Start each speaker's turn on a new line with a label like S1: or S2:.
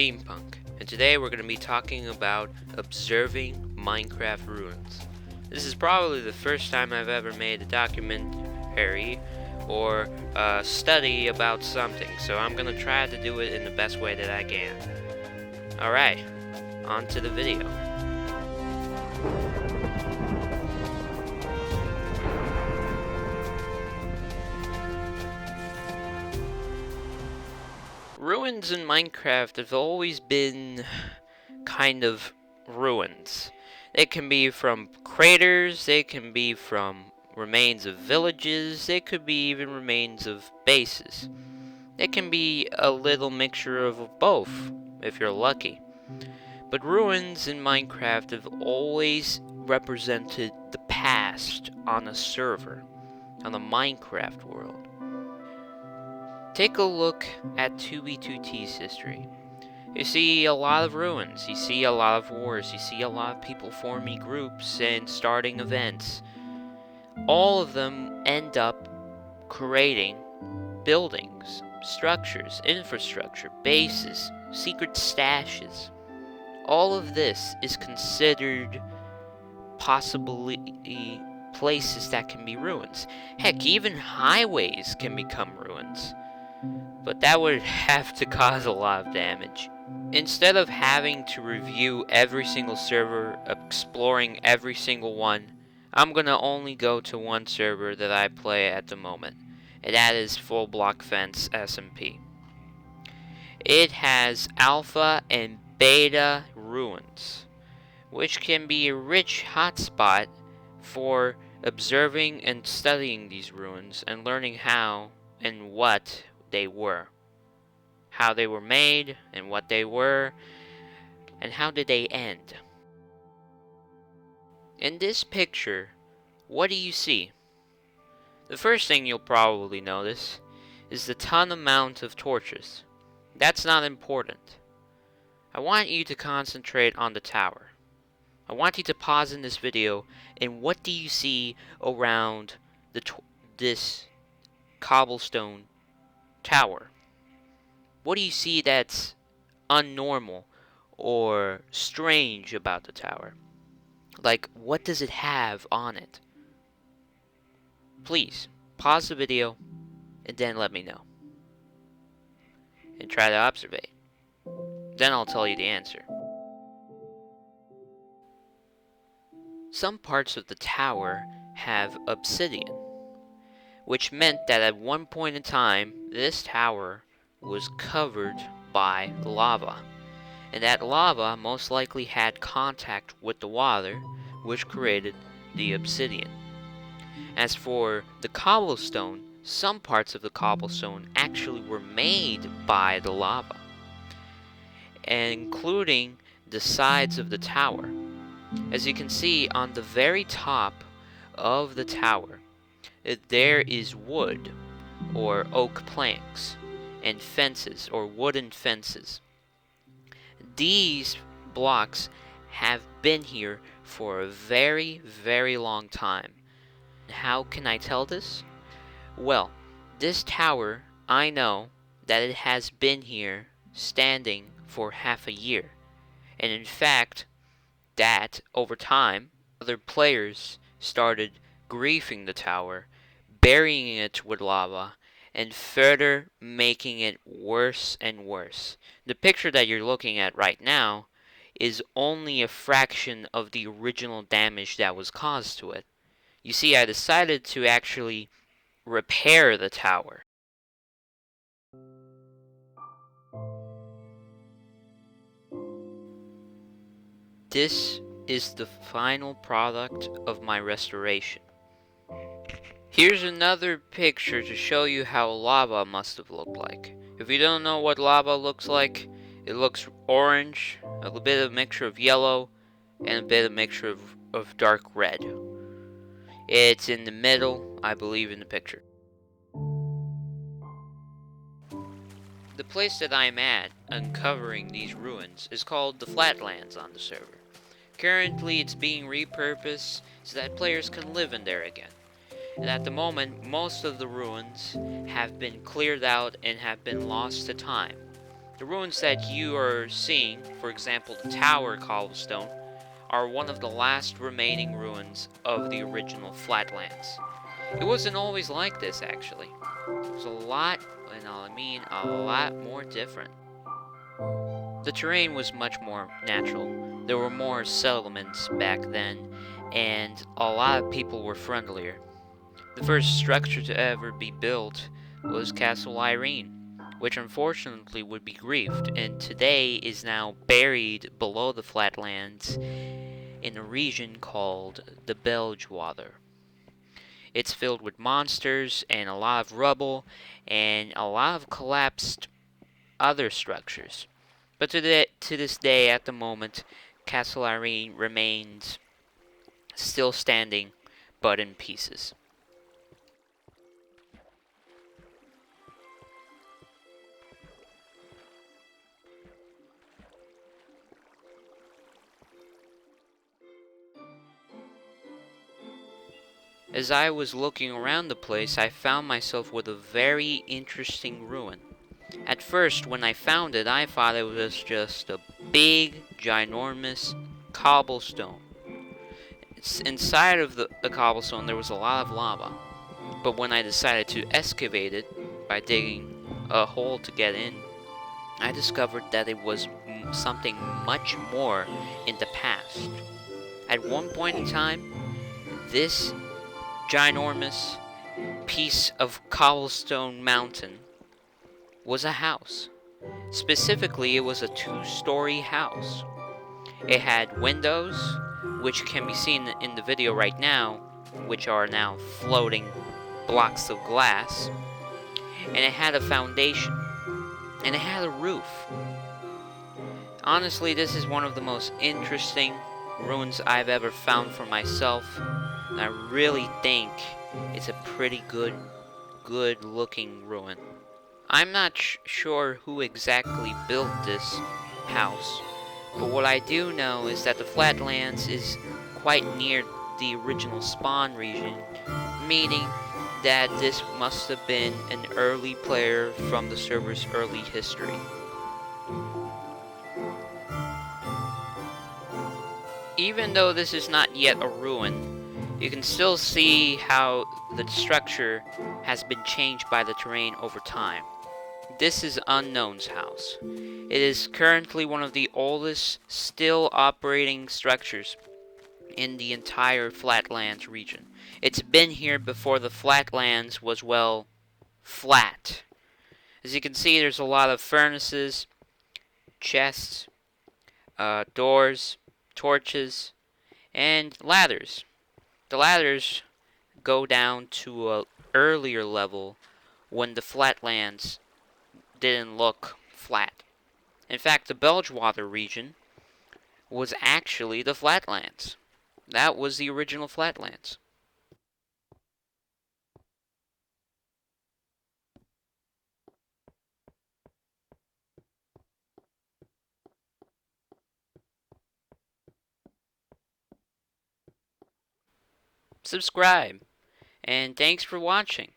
S1: Steampunk, and today we're going to be talking about observing Minecraft ruins. This is probably the first time I've ever made a documentary or a study about something, so I'm going to try to do it in the best way that I can. Alright, on to the video. Ruins in Minecraft have always been kind of ruins. They can be from craters, they can be from remains of villages, they could be even remains of bases. They can be a little mixture of both, if you're lucky. But ruins in Minecraft have always represented the past on a server, on the Minecraft world. Take a look at 2B2T's history. You see a lot of ruins, you see a lot of wars, you see a lot of people forming groups and starting events. All of them end up creating buildings, structures, infrastructure, bases, secret stashes. All of this is considered possibly places that can be ruins. Heck, even highways can become ruins. But that would have to cause a lot of damage. Instead of having to review every single server, exploring every single one, I'm gonna only go to one server that I play at the moment, and that is Full Block Fence SMP. It has alpha and beta ruins, which can be a rich hotspot for observing and studying these ruins and learning how and what they were, how they were made and what they were, and how did they end. In this picture, what do you see? The first thing you'll probably notice is the ton amount of torches. That's not important. I want you to concentrate on the tower. I want you to pause in this video and what do you see around this cobblestone tower? What do you see that's unnormal or strange about the tower? Like, what does it have on it? Please, pause the video and then let me know. And try to observe. Then I'll tell you the answer. Some parts of the tower have obsidian, which meant that at one point in time, this tower was covered by lava, and that lava most likely had contact with the water, which created the obsidian. As for the cobblestone, some parts of the cobblestone actually were made by the lava, including the sides of the tower. As you can see on the very top of the tower, there is wood or oak planks and fences or wooden fences. These blocks have been here for a very, very long time. How can I tell this? Well, this tower, I know that it has been here standing for half a year. And in fact, that over time, other players started griefing the tower, burying it with lava, and further making it worse and worse. The picture that you're looking at right now is only a fraction of the original damage that was caused to it. You see, I decided to actually repair the tower. This is the final product of my restoration. Here's another picture to show you how lava must have looked like. If you don't know what lava looks like, it looks orange, a little bit of mixture of yellow, and a bit of mixture of dark red. It's in the middle, I believe, in the picture. The place that I'm at, uncovering these ruins, is called the Flatlands on the server. Currently, it's being repurposed so that players can live in there again. And at the moment, most of the ruins have been cleared out and have been lost to time. The ruins that you are seeing, for example the Tower Cobblestone, are one of the last remaining ruins of the original Flatlands. It wasn't always like this, actually. It was a lot, and I mean a lot more different. The terrain was much more natural. There were more settlements back then, and a lot of people were friendlier. The first structure to ever be built was Castle Irene, which unfortunately would be griefed, and today is now buried below the flatlands in a region called the Belgewater. It's filled with monsters and a lot of rubble and a lot of collapsed other structures. But to this day, at the moment, Castle Irene remains still standing, but in pieces. As I was looking around the place, I found myself with a very interesting ruin. At first, when I found it, I thought it was just a big, ginormous cobblestone. Inside of the cobblestone, there was a lot of lava. But when I decided to excavate it by digging a hole to get in, I discovered that it was something much more in the past. At one point in time, this ginormous piece of cobblestone mountain was a house. Specifically, it was a two-story house. It had windows, which can be seen in the video right now, which are now floating blocks of glass, and it had a foundation, and it had a roof. Honestly, this is one of the most interesting ruins I've ever found for myself, and I really think it's a pretty good looking ruin. I'm not sure who exactly built this house, but what I do know is that the Flatlands is quite near the original spawn region, meaning that this must have been an early player from the server's early history. Even though this is not yet a ruin, you can still see how the structure has been changed by the terrain over time. This is Unknown's house. It is currently one of the oldest still operating structures in the entire Flatlands region. It's been here before the Flatlands was, well, flat. As you can see, there's a lot of furnaces, chests, doors, torches, and ladders. The ladders go down to an earlier level when the Flatlands didn't look flat. In fact, the Belgewater region was actually the Flatlands. That was the original Flatlands. Subscribe, and thanks for watching.